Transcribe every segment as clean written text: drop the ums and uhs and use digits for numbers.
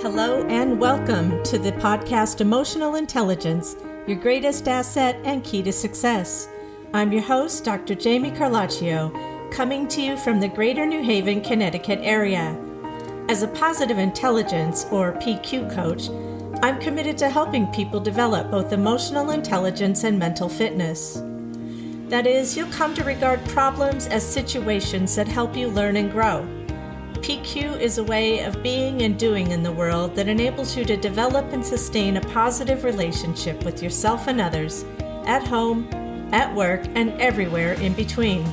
Hello and welcome to the podcast Emotional Intelligence, your greatest asset and key to success. I'm your host, Dr. Jami Carlaccio, coming to you from the Greater New Haven, Connecticut area. As a positive intelligence or PQ coach, I'm committed to helping people develop both emotional intelligence and mental fitness. That is, you'll come to regard problems as situations that help you learn and grow. PQ is a way of being and doing in the world that enables you to develop and sustain a positive relationship with yourself and others, at home, at work, and everywhere in between.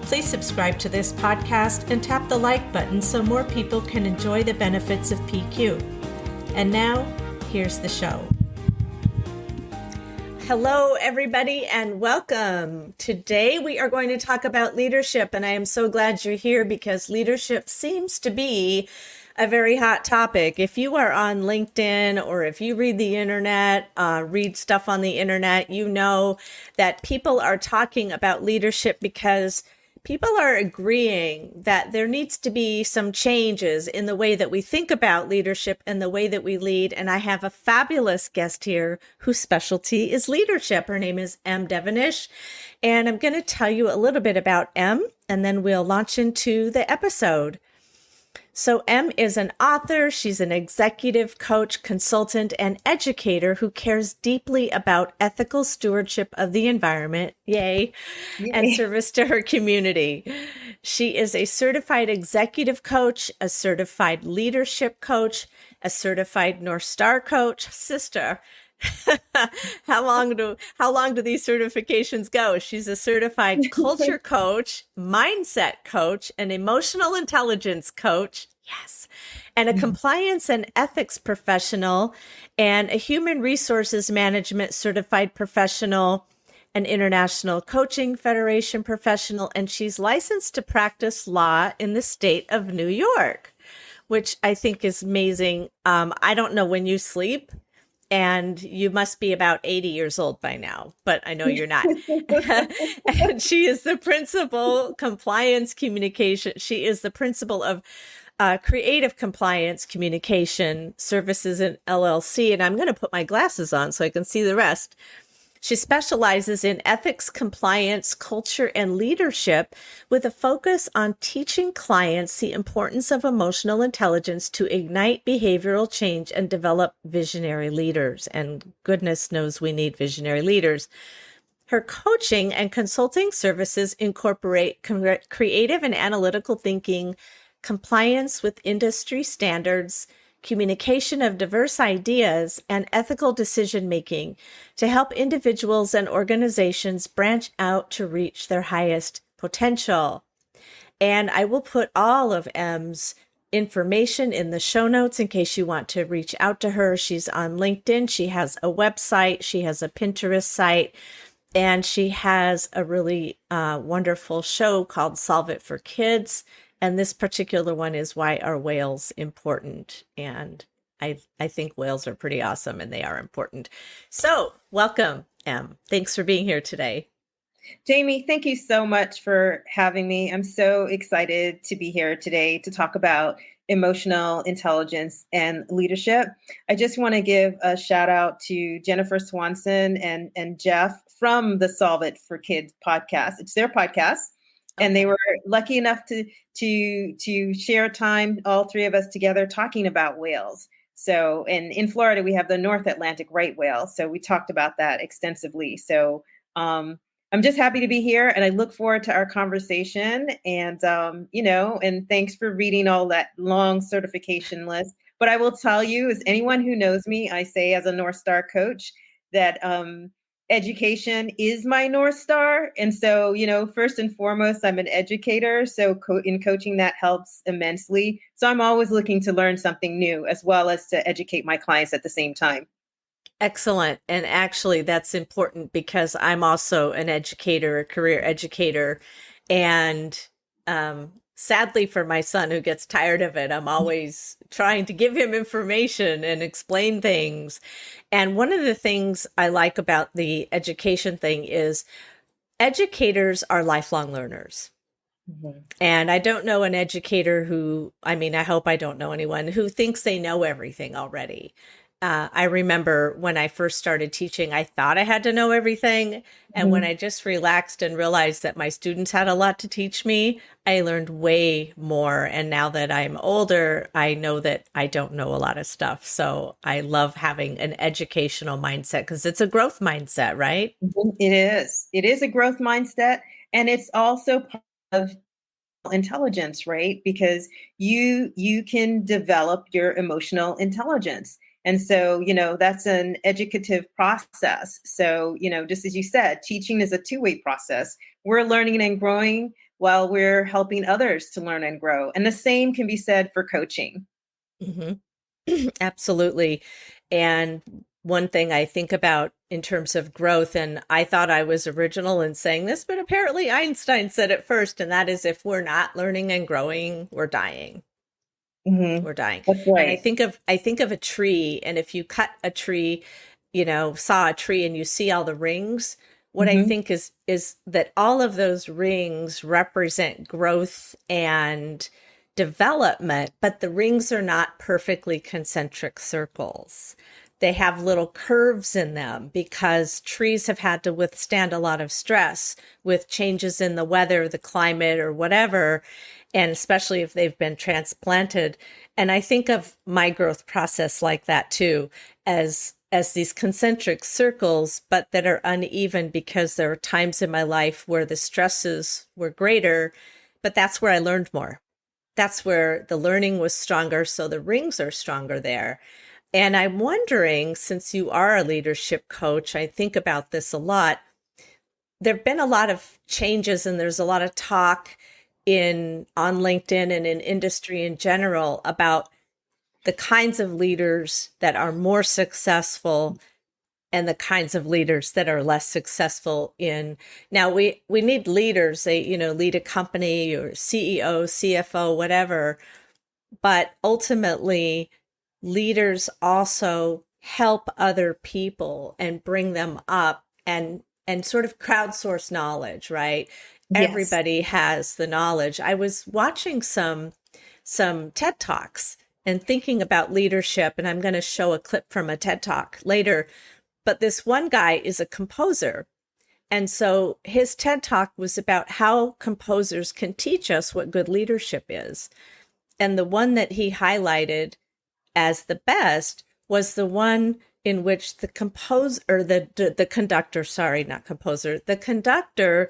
Please subscribe to this podcast and tap the like button so more people can enjoy the benefits of PQ. And now, here's the show. Hello, everybody, and welcome. Today, we are going to talk about leadership, and I am so glad you're here because leadership seems to be a very hot topic. If you are on LinkedIn or if you read the internet, read stuff on the internet, you know that people are talking about leadership because people are agreeing that there needs to be some changes in the way that we think about leadership and the way that we lead. And I have a fabulous guest here whose specialty is leadership. Her name is Emme Devenish. And I'm going to tell you a little bit about Emme, and then we'll launch into the episode. So Emme is an author, she's an executive coach, consultant, and educator who cares deeply about ethical stewardship of the environment, yay, and service to her community. She is a certified executive coach, a certified leadership coach, a certified North Star coach, sister. How long do these certifications go? She's a certified culture coach, mindset coach, an emotional intelligence coach, yes, and a compliance and ethics professional, and a human resources management certified professional, an international coaching federation professional, and she's licensed to practice law in the state of New York, which I think is amazing. I don't know when you sleep. And you must be about 80 years old by now, but I know you're not. And she is the principal compliance communication. She is the principal of Creative Compliance Communication Services in LLC. And I'm going to put my glasses on so I can see the rest. She specializes in ethics, compliance, culture, and leadership with a focus on teaching clients the importance of emotional intelligence to ignite behavioral change and develop visionary leaders. And goodness knows we need visionary leaders. Her coaching and consulting services incorporate creative and analytical thinking, compliance with industry standards, communication of diverse ideas, and ethical decision-making to help individuals and organizations branch out to reach their highest potential. And I will put all of Emme's information in the show notes in case you want to reach out to her. She's on LinkedIn. She has a website. She has a Pinterest site. And she has a really wonderful show called Solve It for Kids. And this particular one is Why Are Whales Important? And I think whales are pretty awesome and they are important. So welcome, Em. Thanks for being here today. Jami, thank you so much for having me. I'm so excited to be here today to talk about emotional intelligence and leadership. I just want to give a shout out to Jennifer Swanson and Jeff from the Solve It for Kids podcast. It's their podcast. And they were lucky enough to share time, all three of us together, talking about whales. So, and in Florida, we have the North Atlantic right whale. So we talked about that extensively. So I'm just happy to be here, and I look forward to our conversation. And and thanks for reading all that long certification list. But I will tell you, as anyone who knows me, I say as a North Star coach that education is my North Star. And so, first and foremost, I'm an educator. So in coaching, that helps immensely. So I'm always looking to learn something new as well as to educate my clients at the same time. Excellent. And actually, that's important because I'm also an educator, a career educator. And sadly for my son who gets tired of it, I'm always trying to give him information and explain things. And one of the things I like about the education thing is educators are lifelong learners. Mhm. And I don't know an educator who, I mean, I hope I don't know anyone who thinks they know everything already. I remember when I first started teaching, I thought I had to know everything. And when Mhm. I just relaxed and realized that my students had a lot to teach me, I learned way more. And now that I'm older, I know that I don't know a lot of stuff. So I love having an educational mindset because it's a growth mindset, right? Mhm. It is. It is a growth mindset, and it's also part of intelligence, right? Because you can develop your emotional intelligence. And so, that's an educative process. So, just as you said, teaching is a two-way process. We're learning and growing while we're helping others to learn and grow. And the same can be said for coaching. hmm Absolutely. And one thing I think about in terms of growth, and I thought I was original in saying this, but apparently Einstein said it first, and that is if we're not learning and growing, we're dying. Hmm. We're dying. That's And right. I think of a tree, and if you cut a tree, saw a tree and you see all the rings, what I Hmm. think is that all of those rings represent growth and development, but the rings are not perfectly concentric circles. They have little curves in them because trees have had to withstand a lot of stress with changes in the weather, the climate, or whatever, and especially if they've been transplanted. And I think of my growth process like that too, as these concentric circles, but that are uneven because there are times in my life where the stresses were greater, but that's where I learned more. That's where the learning was stronger, so the rings are stronger there. And I'm wondering, since you are a leadership coach, I think about this a lot. There've been a lot of changes and there's a lot of talk in on LinkedIn and in industry in general about the kinds of leaders that are more successful and the kinds of leaders that are less successful in. Now we need leaders, they lead a company or CEO, CFO, whatever, but ultimately leaders also help other people and bring them up and sort of crowdsource knowledge, right? Yes. Everybody has the knowledge. I was watching some TED Talks and thinking about leadership, and I'm going to show a clip from a TED Talk later. But this one guy is a composer. And so his TED Talk was about how composers can teach us what good leadership is. And the one that he highlighted as the best was the one in which the composer or the conductor, sorry, not composer, the conductor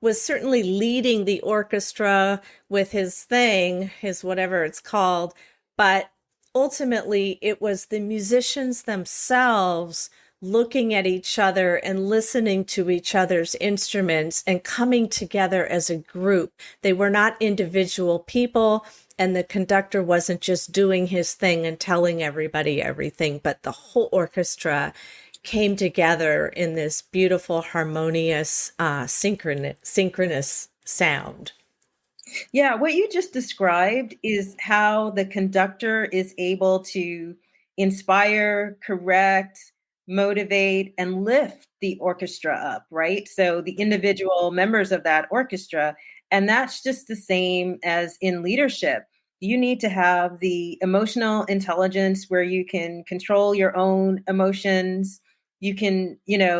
was certainly leading the orchestra with his thing, his whatever it's called, but ultimately it was the musicians themselves looking at each other and listening to each other's instruments and coming together as a group. They were not individual people, and the conductor wasn't just doing his thing and telling everybody everything, but the whole orchestra came together in this beautiful, harmonious, synchronous sound. Yeah, what you just described is how the conductor is able to inspire, correct, motivate, and lift the orchestra up, right? So the individual members of that orchestra. And that's just the same as in leadership. You need to have the emotional intelligence where you can control your own emotions. You can,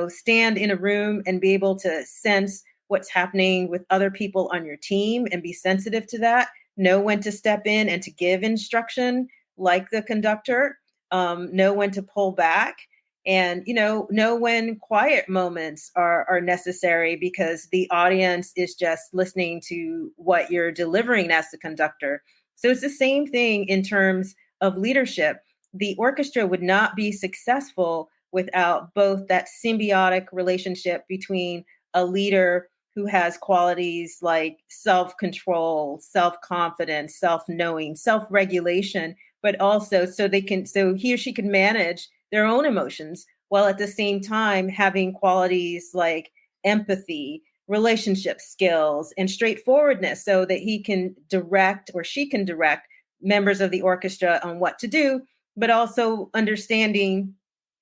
stand in a room and be able to sense what's happening with other people on your team and be sensitive to that. Know when to step in and to give instruction, like the conductor. Know when to pull back, and know when quiet moments are necessary because the audience is just listening to what you're delivering as the conductor. So it's the same thing in terms of leadership. The orchestra would not be successful without both that symbiotic relationship between a leader who has qualities like self control, self confidence, self knowing, self regulation, but also so he or she can manage their own emotions while at the same time having qualities like empathy, relationship skills, and straightforwardness so that he can direct or she can direct members of the orchestra on what to do, but also understanding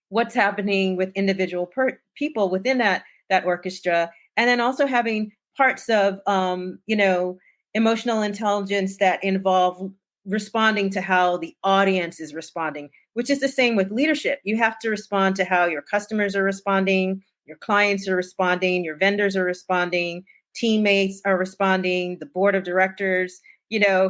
what's happening with individual people within that orchestra, and then also having parts of emotional intelligence that involve responding to how the audience is responding, which is the same with leadership. You have to respond to how your customers are responding, your clients are responding, your vendors are responding, teammates are responding, the board of directors,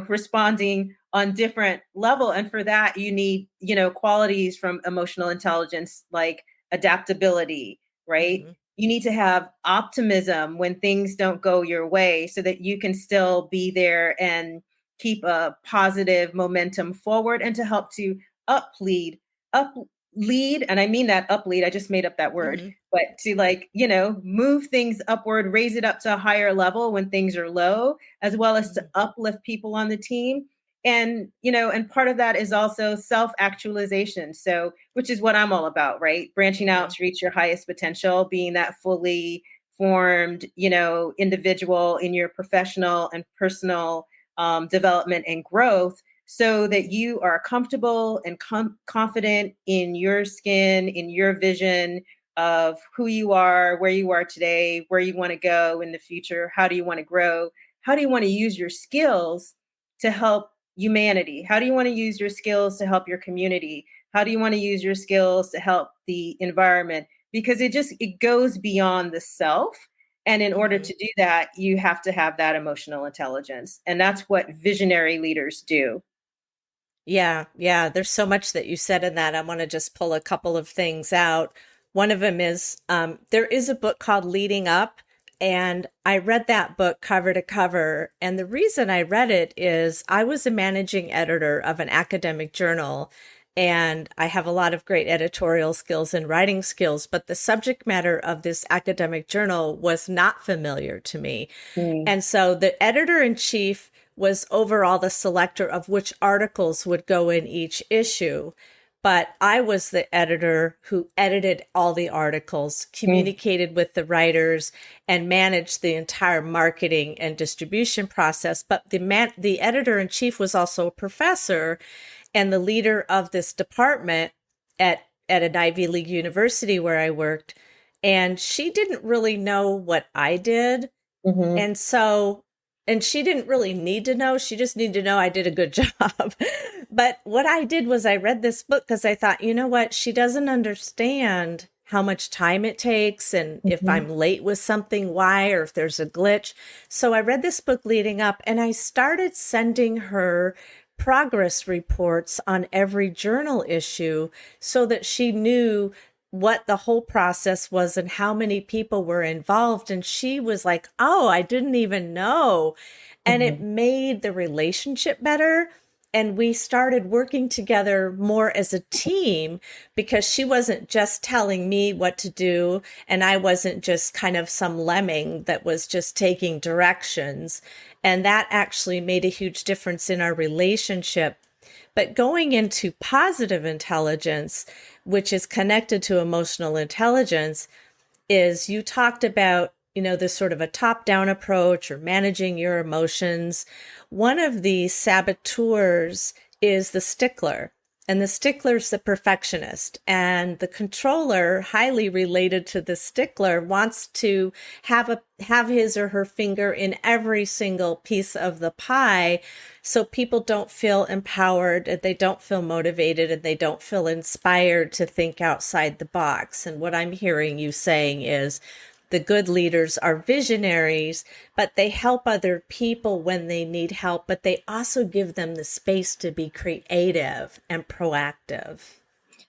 responding on different level. And for that, you need, qualities from emotional intelligence like adaptability, right? Mm-hmm. You need to have optimism when things don't go your way so that you can still be there and keep a positive momentum forward, and to help to uplead, uplead. And I mean that uplead, I just made up that word, Mm-hmm. but to move things upward, raise it up to a higher level when things are low, as well as to Mm-hmm. uplift people on the team. And part of that is also self-actualization. So, which is what I'm all about, right? Branching out Mm-hmm. to reach your highest potential, being that fully formed, individual in your professional and personal development and growth, so that you are comfortable and confident in your skin, in your vision of who you are, where you are today, where you want to go in the future, how do you want to grow, how do you want to use your skills to help humanity, how do you want to use your skills to help your community, how do you want to use your skills to help the environment, because it goes beyond the self. And in order Mm-hmm. to do that, you have to have that emotional intelligence. And that's what visionary leaders do. Yeah, yeah. There's so much that you said in that. I want to just pull a couple of things out. One of them is there is a book called Leading Up, and I read that book cover to cover. And the reason I read it is I was a managing editor of an academic journal, and I have a lot of great editorial skills and writing skills, but the subject matter of this academic journal was not familiar to me. Mm. And so the editor in chief was overall the selector of which articles would go in each issue. But I was the editor who edited all the articles, Mm. communicated with the writers, and managed the entire marketing and distribution process. But the editor in chief was also a professor and the leader of this department at an Ivy League university where I worked. And she didn't really know what I did. Mm-hmm. And so, and she didn't really need to know. She just needed to know I did a good job. But what I did was I read this book because I thought, you know what? She doesn't understand how much time it takes. And if Mm-hmm. I'm late with something, why, or if there's a glitch. So I read this book leading up and I started sending her progress reports on every journal issue so that she knew what the whole process was and how many people were involved. And she was like, oh, I didn't even know. And it Mm-hmm. made the relationship better. And we started working together more as a team because she wasn't just telling me what to do. And I wasn't just kind of some lemming that was just taking directions. And that actually made a huge difference in our relationship. But going into positive intelligence, which is connected to emotional intelligence, is you talked about, this sort of a top down approach or managing your emotions. One of the saboteurs is the stickler. And the stickler's the perfectionist. And the controller, highly related to the stickler, wants to have his or her finger in every single piece of the pie. So people don't feel empowered, and they don't feel motivated, and they don't feel inspired to think outside the box. And what I'm hearing you saying is the good leaders are visionaries, but they help other people when they need help, but they also give them the space to be creative and proactive.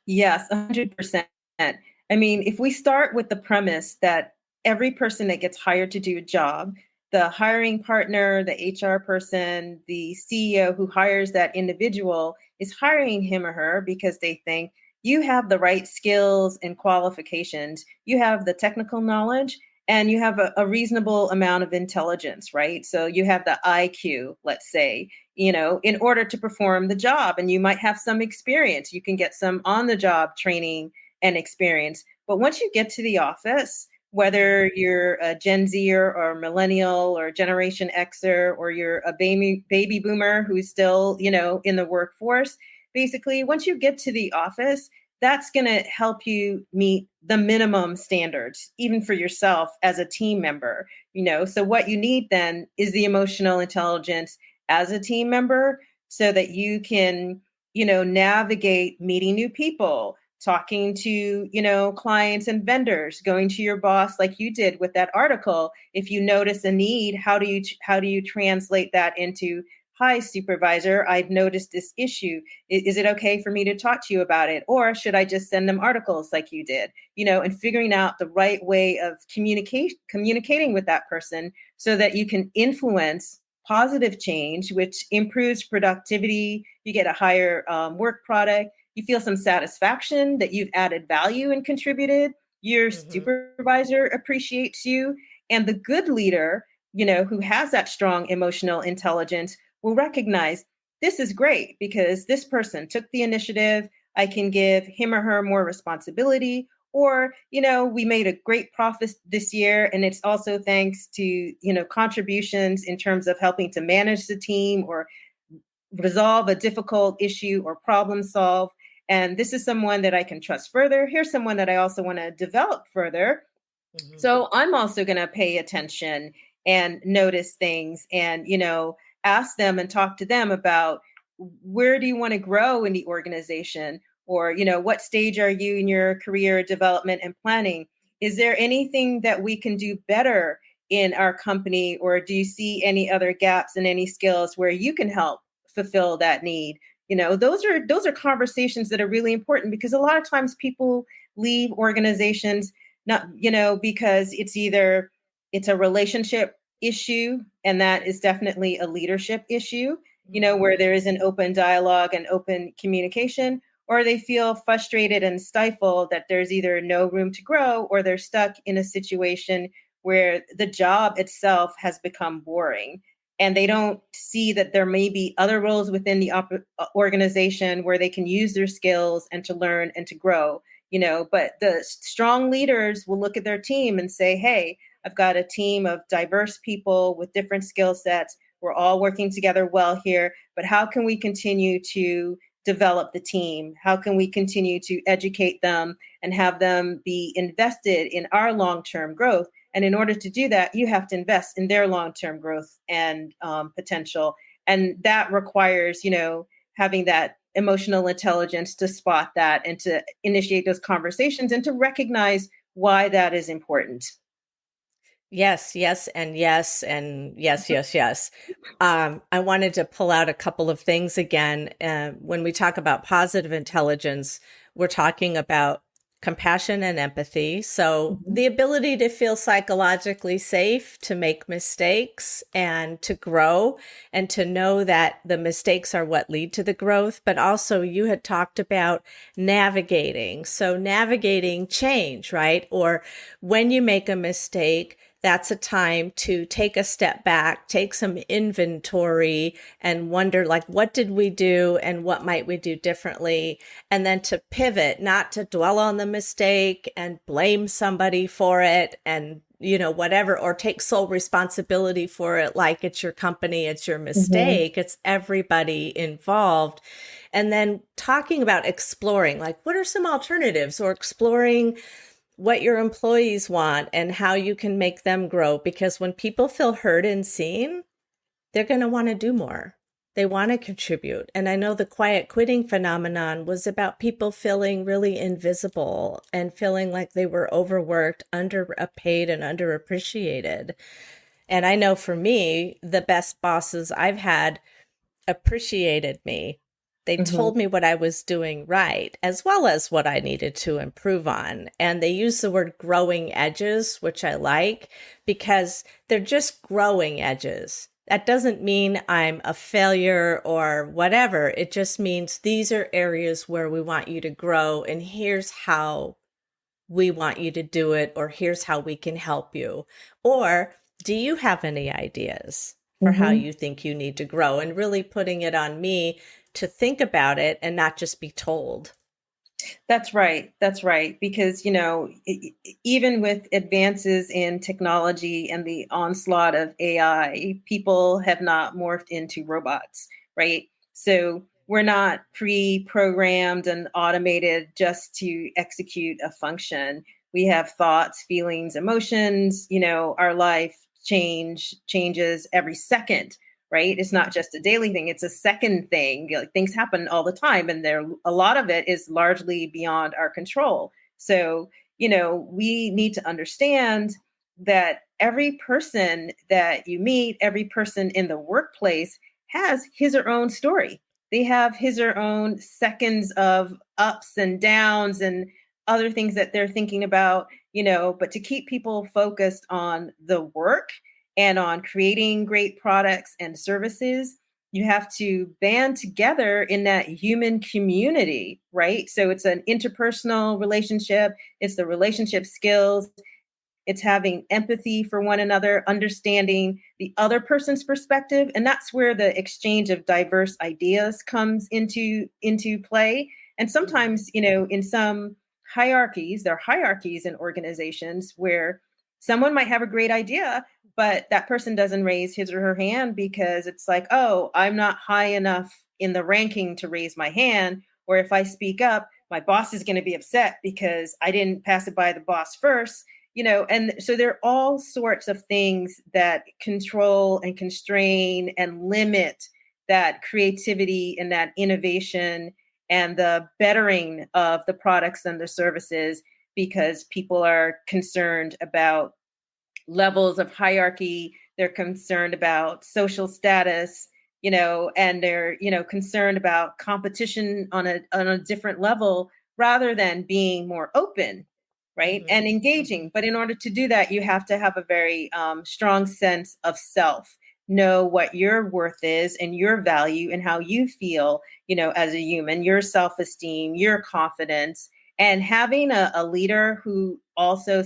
Yes, 100%. I mean, if we start with the premise that every person that gets hired to do a job, the hiring partner, the HR person, the CEO who hires that individual is hiring him or her because they think you have the right skills and qualifications, you have the technical knowledge, and you have a reasonable amount of intelligence, right? So you have the IQ, let's say, in order to perform the job. And you might have some experience. You can get some on the job training and experience. But once you get to the office, Mhm. whether you're a Gen Zer or millennial or Generation Xer, or you're a baby boomer who's still, in the workforce, basically, once you get to the office, that's going to help you meet the minimum standards, even for yourself as a team member. So what you need then is the emotional intelligence as a team member so that you can, navigate meeting new people, talking to, clients and vendors, going to your boss like you did with that article. If you notice a need, how do you translate that into, hi supervisor, I've noticed this issue. Is it okay for me to talk to you about it? Or should I just send them articles like you did? And figuring out the right way of communicating with that person so that you can influence positive change, which improves productivity. You get a higher work product. You feel some satisfaction that you've added value and contributed. Your Mm-hmm. supervisor appreciates you. And the good leader, who has that strong emotional intelligence will recognize this is great because this person took the initiative. I can give him or her more responsibility. Or, we made a great profit this year. And it's also thanks to, contributions in terms of helping to manage the team or resolve a difficult issue or problem solve. And this is someone that I can trust further. Here's someone that I also want to develop further. Mm-hmm. So I'm also going to pay attention and notice things and, ask them and talk to them about where do you want to grow in the organization? Or, what stage are you in your career development and planning? Is there anything that we can do better in our company? Or do you see any other gaps in any skills where you can help fulfill that need? Those are conversations that are really important because a lot of times people leave organizations not because it's a relationship issue, and that is definitely a leadership issue, where there is an open dialogue and open communication, or they feel frustrated and stifled that there's either no room to grow or they're stuck in a situation where the job itself has become boring and they don't see that there may be other roles within the organization where they can use their skills and to learn and to grow. But the strong leaders will look at their team and say, hey, I've got a team of diverse people with different skill sets. We're all working together well here, but how can we continue to develop the team? How can we continue to educate them and have them be invested in our long-term growth? And in order to do that, you have to invest in their long-term growth and potential. And that requires, having that emotional intelligence to spot that and to initiate those conversations and to recognize why that is important. Yes, yes, and yes, and yes, yes, yes. I wanted to pull out a couple of things again. When we talk about positive intelligence, we're talking about compassion and empathy. So Mhm. the ability to feel psychologically safe, to make mistakes and to grow, and to know that the mistakes are what lead to the growth. But also, you had talked about navigating. So navigating change, right? Or when you make a mistake, that's a time to take a step back, take some inventory and wonder, like, what did we do and what might we do differently? And then to pivot, not to dwell on the mistake and blame somebody for it and, whatever, or take sole responsibility for it. Like it's your company, it's your Mhm. mistake, it's everybody involved. And then talking about exploring, like, what are some alternatives, or exploring what your employees want and how you can make them grow. Because when people feel heard and seen, they're going to want to do more. They want to contribute. And I know the quiet quitting phenomenon was about people feeling really invisible and feeling like they were overworked, underpaid, and underappreciated. And I know for me, the best bosses I've had appreciated me. They Mhm. told me what I was doing right, as well as what I needed to improve on. And they use the word growing edges, which I like, because they're just growing edges. That doesn't mean I'm a failure or whatever. It just means these are areas where we want you to grow, and here's how we want you to do it, or here's how we can help you. Or do you have any ideas for how Mhm. you think you need to grow? And really putting it on me to think about it and not just be told. That's right. That's right. Because, even with advances in technology and the onslaught of AI, people have not morphed into robots, right? So we're not pre programmed and automated just to execute a function. We have thoughts, feelings, emotions. Our life changes every second, right? It's not just a daily thing, it's a second thing. Like, things happen all the time, and a lot of it is largely beyond our control. So, we need to understand that every person that you meet, every person in the workplace has his or her own story. They have his or her own seconds of ups and downs and other things that they're thinking about, but to keep people focused on the work and on creating great products and services, you have to band together in that human community, right? So it's an interpersonal relationship, it's the relationship skills, it's having empathy for one another, understanding the other person's perspective. And that's where the exchange of diverse ideas comes into play. And sometimes, in some hierarchies, there are hierarchies in organizations where someone might have a great idea, but that person doesn't raise his or her hand because it's like, oh, I'm not high enough in the ranking to raise my hand. Or if I speak up, my boss is going to be upset because I didn't pass it by the boss first. And so there are all sorts of things that control and constrain and limit that creativity and that innovation and the bettering of the products and the services, because people are concerned about levels of hierarchy, they're concerned about social status, and they're, concerned about competition on a different level rather than being more open, right, and engaging. But in order to do that, you have to have a very strong sense of self, know what your worth is and your value and how you feel, as a human, your self-esteem, your confidence, and having a leader who also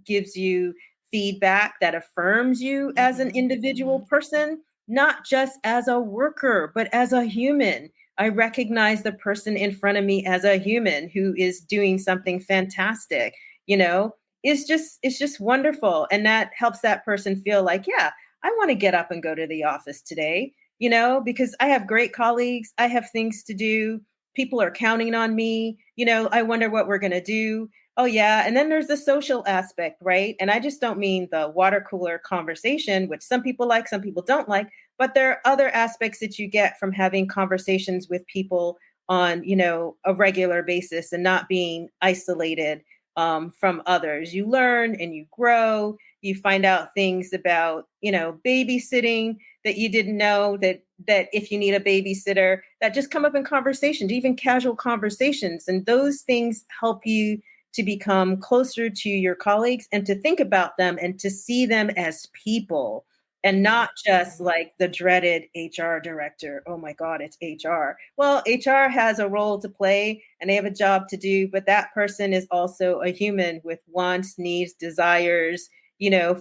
gives you feedback that affirms you as an individual person, not just as a worker, but as a human. I recognize the person in front of me as a human who is doing something fantastic, it's just wonderful. And that helps that person feel like, yeah, I want to get up and go to the office today, because I have great colleagues, I have things to do, people are counting on me, I wonder what we're going to do. Oh, yeah. And then there's the social aspect, right? And I just don't mean the water cooler conversation, which some people like, some people don't like, but there are other aspects that you get from having conversations with people on, a regular basis and not being isolated from others. You learn and you grow. You find out things about, babysitting that you didn't know, that if you need a babysitter, that just come up in conversations, even casual conversations. And those things help you to become closer to your colleagues and to think about them and to see them as people and not just like the dreaded HR director. Oh my God, it's HR. Well, HR has a role to play and they have a job to do, but that person is also a human with wants, needs, desires,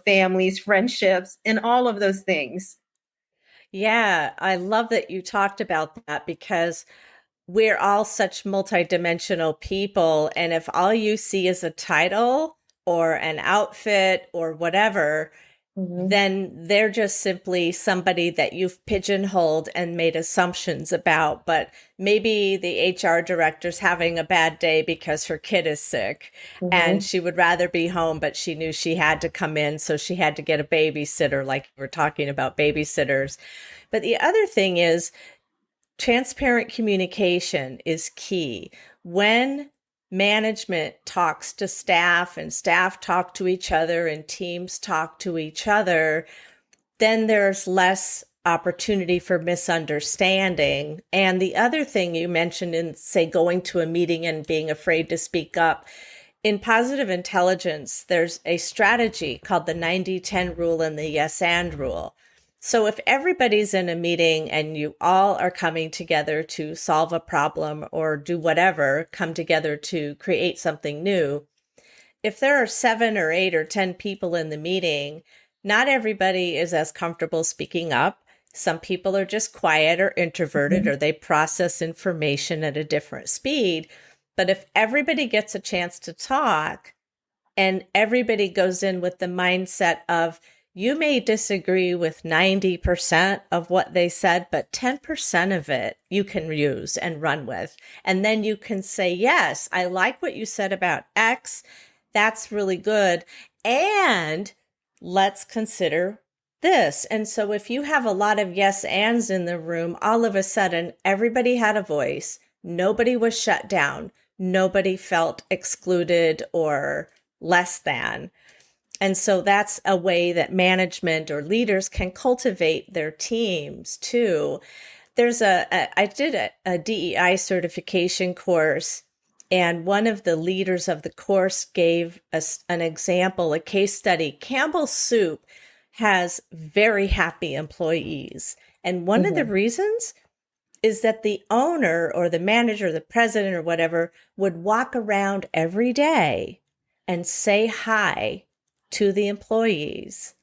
families, friendships, and all of those things. Yeah, I love that you talked about that because we're all such multidimensional people. And if all you see is a title or an outfit or whatever, then they're just simply somebody that you've pigeonholed and made assumptions about. But maybe the HR director's having a bad day because her kid is sick and she would rather be home, but she knew she had to come in. So she had to get a babysitter, like we're talking about babysitters. But the other thing is, transparent communication is key. When management talks to staff and staff talk to each other and teams talk to each other, then there's less opportunity for misunderstanding. And the other thing you mentioned in, say, going to a meeting and being afraid to speak up, in positive intelligence, there's a strategy called the 90-10 rule and the yes and rule. So if everybody's in a meeting and you all are coming together to solve a problem or do whatever, come together to create something new, if there are 7 or 8 or 10 people in the meeting, not everybody is as comfortable speaking up. Some people are just quiet or introverted, or they process information at a different speed. But if everybody gets a chance to talk and everybody goes in with the mindset of, you may disagree with 90% of what they said, but 10% of it you can use and run with. And then you can say, yes, I like what you said about X. That's really good. And let's consider this. And so if you have a lot of yes ands in the room, all of a sudden everybody had a voice. Nobody was shut down. Nobody felt excluded or less than. And so that's a way that management or leaders can cultivate their teams too. I did a DEI certification course, and one of the leaders of the course gave us an example, a case study. Campbell's Soup has very happy employees. And one of the Mhm. reasons is that the owner or the manager, the president or whatever would walk around every day and say hi to the employees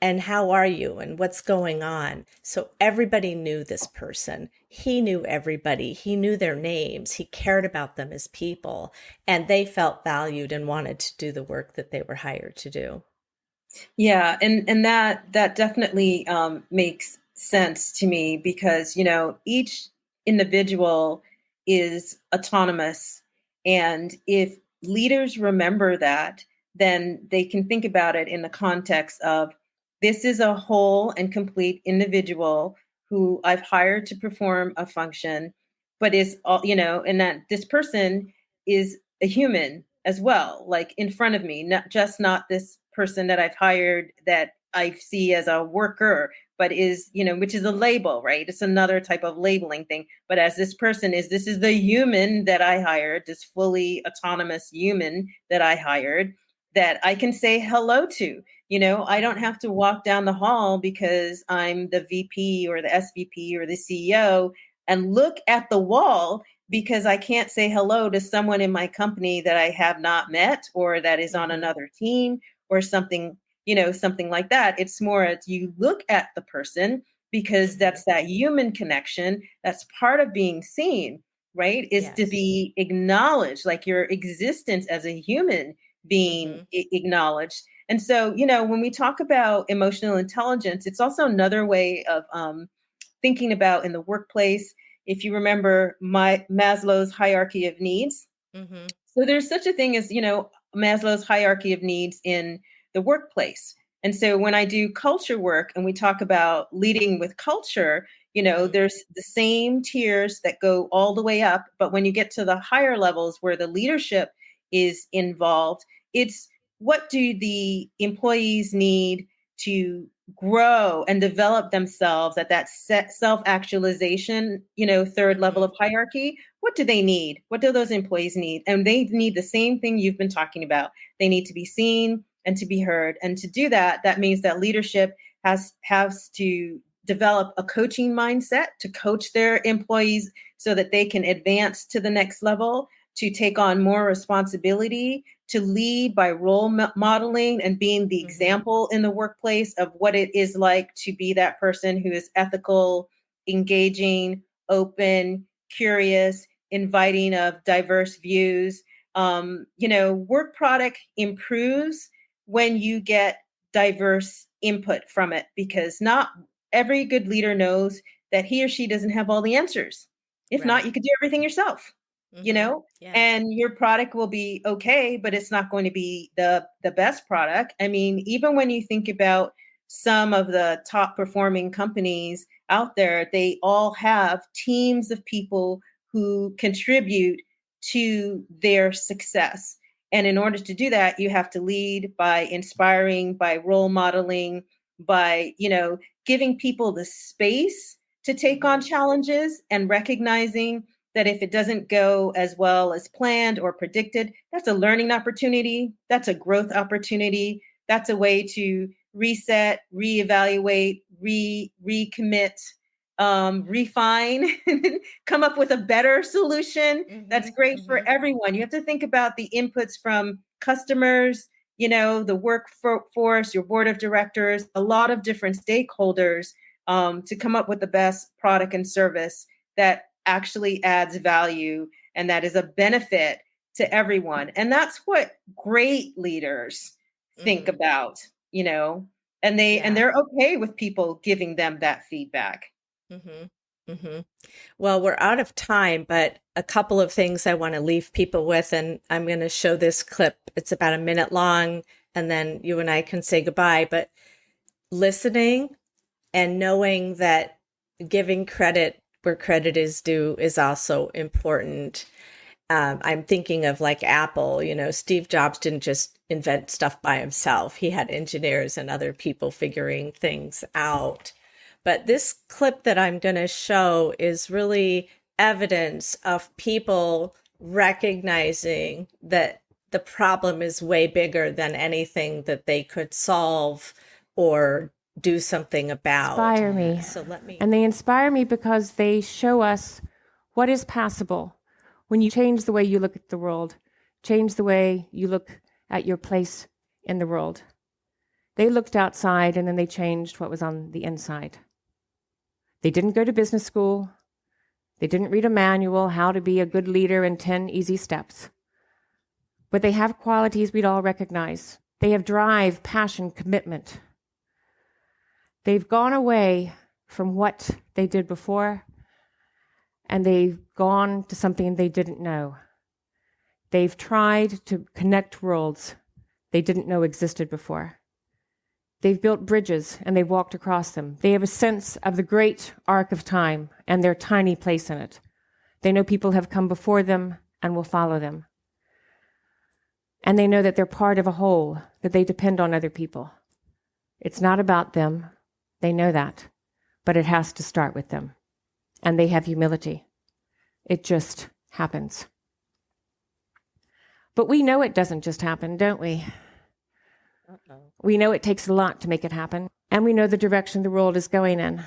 and how are you and what's going on. So everybody knew this person. He knew everybody. He knew their names. He cared about them as people, and they felt valued and wanted to do the work that they were hired to do. Yeah, and that definitely makes sense to me because each individual is autonomous, and if leaders remember that, then they can think about it in the context of this is a whole and complete individual who I've hired to perform a function, but is all and that this person is a human as well, like in front of me, not this person that I've hired that I see as a worker, but is, which is a label, right? It's another type of labeling thing. But as this is the human that I hired, this fully autonomous human that I hired that I can say hello to. I don't have to walk down the hall because I'm the VP or the SVP or the CEO and look at the wall because I can't say hello to someone in my company that I have not met or that is on Mm-hmm. another team or something, something like that. It's more as you look at the person because Mm-hmm. that's that human connection. That's part of being seen, right? Is to Yes. be acknowledged, like your existence as a human being Mm-hmm. acknowledged. And so, when we talk about emotional intelligence, it's also another way of thinking about in the workplace. If you remember Maslow's hierarchy of needs, Mm-hmm. so there's such a thing as, Maslow's hierarchy of needs in the workplace. And so when I do culture work and we talk about leading with culture, Mm-hmm. there's the same tiers that go all the way up. But when you get to the higher levels where the leadership is involved, it's what do the employees need to grow and develop themselves at that self-actualization, third level Mm-hmm. of hierarchy. What do they need? What do those employees need? And they need the same thing you've been talking about. They need to be seen and to be heard. And to do that, that means that leadership has to develop a coaching mindset to coach their employees so that they can advance to the next level, to take on more responsibility, to lead by modeling and being the Mm-hmm. example in the workplace of what it is like to be that person who is ethical, engaging, open, curious, inviting of diverse views. Work product improves when you get diverse input from it because not every good leader knows that he or she doesn't have all the answers. If not, Right. you could do everything yourself, you Mm-hmm. know, Yeah. and your product will be okay, but it's not going to be the best product. I mean, even when you think about some of the top performing companies out there, they all have teams of people who contribute to their success. And in order to do that, you have to lead by inspiring, by role modeling, by, giving people the space to take Mm-hmm. on challenges and recognizing that if it doesn't go as well as planned or predicted, that's a learning opportunity. That's a growth opportunity. That's a way to reset, reevaluate, recommit, refine, come up with a better solution that's Mm-hmm. great Mm-hmm. for everyone. You have to think about the inputs from customers, the workforce, your board of directors, a lot of different stakeholders to come up with the best product and service that actually adds value and that is a benefit to everyone. And that's what great leaders think Mm-hmm. about, you know, and Yeah. they're okay with people giving them that feedback. Mm-hmm. Mm-hmm. Well, we're out of time, but a couple of things I want to leave people with, and I'm going to show this clip. It's about a minute long. and then you and I can say goodbye. But listening and knowing that giving credit where credit is due is also important. I'm thinking of like Apple, Steve Jobs didn't just invent stuff by himself. He had engineers and other people figuring things out. But this clip that I'm going to show is really evidence of people recognizing that the problem is way bigger than anything that they could solve or do something about. Inspire me. And they inspire me because they show us what is possible when you change the way you look at the world, change the way you look at your place in the world. They looked outside and then they changed what was on the inside. They didn't go to business school. They didn't read a manual, how to be a good leader in 10 easy steps. But they have qualities we'd all recognize. They have drive, passion, commitment. They've gone away from what they did before, and they've gone to something they didn't know. They've tried to connect worlds they didn't know existed before. They've built bridges, and they've walked across them. They have a sense of the great arc of time and their tiny place in it. They know people have come before them and will follow them. And they know that they're part of a whole, that they depend on other people. It's not about them. They know that. But it has to start with them. And they have humility. It just happens. But we know it doesn't just happen, don't we? We know it takes a lot to make it happen. And we know the direction the world is going in.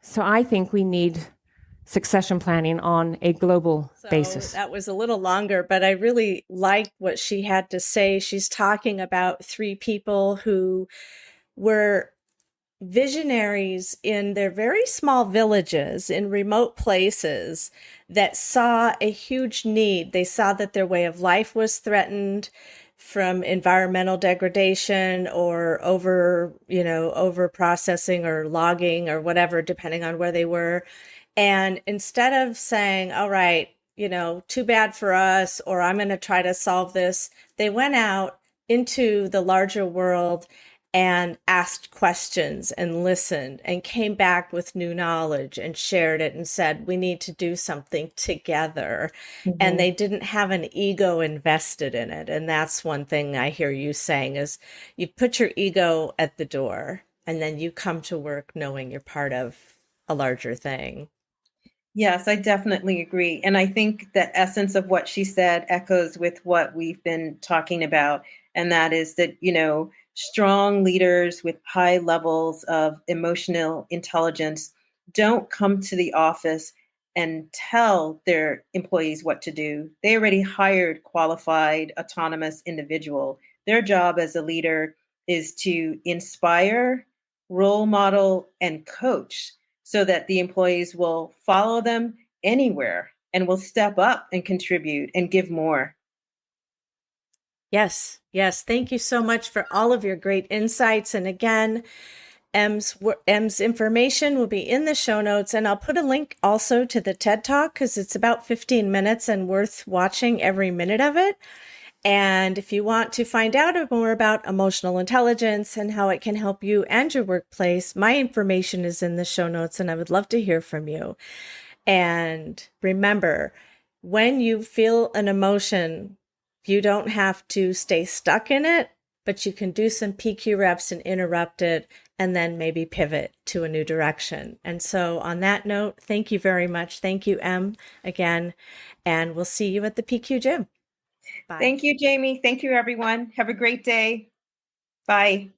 So I think we need succession planning on a global basis. That was a little longer, but I really liked what she had to say. She's talking about three people who were visionaries in their very small villages in remote places that saw a huge need. They saw that their way of life was threatened from environmental degradation or over processing or logging or whatever, depending on where they were. And instead of saying, all right, too bad for us, or I'm going to try to solve this, they went out into the larger world and asked questions and listened and came back with new knowledge and shared it and said, we need to do something together. Mm-hmm. And they didn't have an ego invested in it. And that's one thing I hear you saying is you put your ego at the door and then you come to work knowing you're part of a larger thing. Yes, I definitely agree. And I think the essence of what she said echoes with what we've been talking about. And that is that, strong leaders with high levels of emotional intelligence don't come to the office and tell their employees what to do. They already hired qualified, autonomous individual. Their job as a leader is to inspire, role model, and coach so that the employees will follow them anywhere and will step up and contribute and give more. Yes. Thank you so much for all of your great insights. And again, Emme's information will be in the show notes. And I'll put a link also to the TED Talk because it's about 15 minutes and worth watching every minute of it. And if you want to find out more about emotional intelligence and how it can help you and your workplace, my information is in the show notes and I would love to hear from you. And remember, when you feel an emotion, you don't have to stay stuck in it, but you can do some PQ reps and interrupt it and then maybe pivot to a new direction. And so on that note, thank you very much. Thank you, Em, again, and we'll see you at the PQ gym. Bye. Thank you, Jamie. Thank you, everyone. Have a great day. Bye.